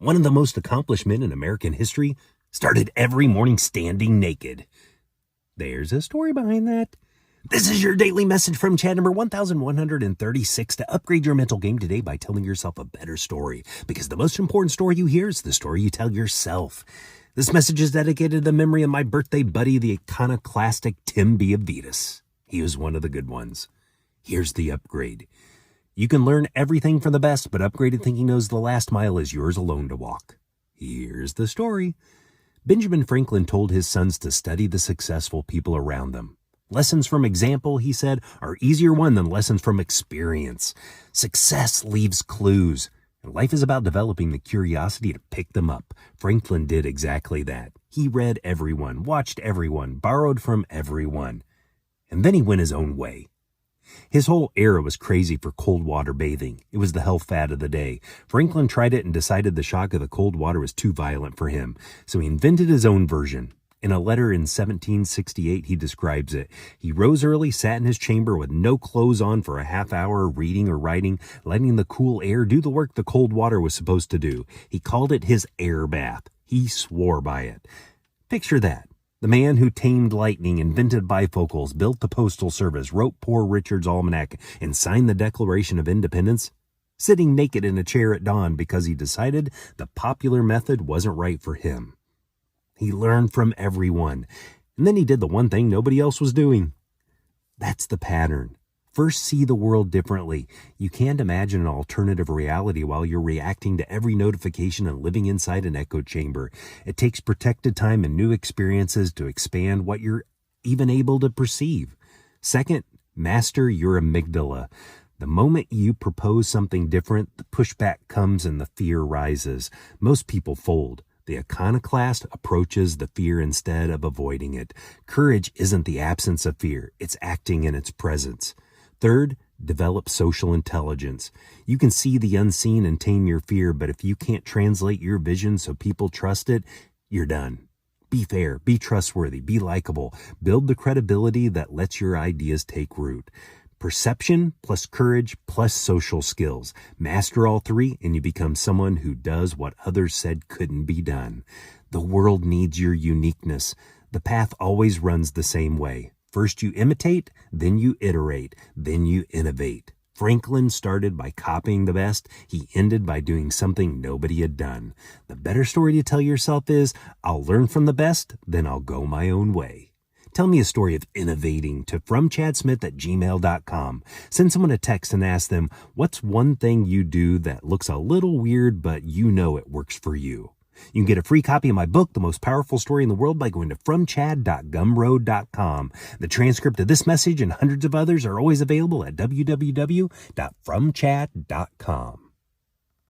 One of the most accomplished men in American history started every morning standing naked. There's a story behind that. This is your daily message from Chad number 1136 to upgrade your mental game today by telling yourself a better story. Because the most important story you hear is the story you tell yourself. This message is dedicated to the memory of my birthday buddy, the iconoclastic Tim B. of Vetus. He was one of the good ones. Here's the upgrade. You can learn everything from the best, but upgraded thinking knows the last mile is yours alone to walk. Here's the story. Benjamin Franklin told his sons to study the successful people around them. Lessons from example, he said, are easier won than lessons from experience. Success leaves clues, and life is about developing the curiosity to pick them up. Franklin did exactly that. He read everyone, watched everyone, borrowed from everyone, and then he went his own way. His whole era was crazy for cold water bathing. It was the health fad of the day. Franklin tried it and decided the shock of the cold water was too violent for him, so he invented his own version. In a letter in 1768, he describes it. He rose early, sat in his chamber with no clothes on for a half hour, reading or writing, letting the cool air do the work the cold water was supposed to do. He called it his air bath. He swore by it. Picture that. The man who tamed lightning, invented bifocals, built the Postal Service, wrote Poor Richard's Almanac, and signed the Declaration of Independence, sitting naked in a chair at dawn because he decided the popular method wasn't right for him. He learned from everyone, and then he did the one thing nobody else was doing. That's the pattern. First, see the world differently. You can't imagine an alternative reality while you're reacting to every notification and living inside an echo chamber. It takes protected time and new experiences to expand what you're even able to perceive. Second, master your amygdala. The moment you propose something different, the pushback comes and the fear rises. Most people fold. The iconoclast approaches the fear instead of avoiding it. Courage isn't the absence of fear. It's acting in its presence. Third, develop social intelligence. You can see the unseen and tame your fear, but if you can't translate your vision so people trust it, you're done. Be fair, be trustworthy, be likable. Build the credibility that lets your ideas take root. Perception plus courage plus social skills. Master all three and you become someone who does what others said couldn't be done. The world needs your uniqueness. The path always runs the same way. First you imitate, then you iterate, then you innovate. Franklin started by copying the best. He ended by doing something nobody had done. The better story to tell yourself is, I'll learn from the best, then I'll go my own way. Tell me a story of innovating to fromchadsmith@gmail.com. Send someone a text and ask them, what's one thing you do that looks a little weird, but you know it works for you? You can get a free copy of my book, The Most Powerful Story in the World, by going to fromchad.gumroad.com. The transcript of this message and hundreds of others are always available at www.fromchad.com.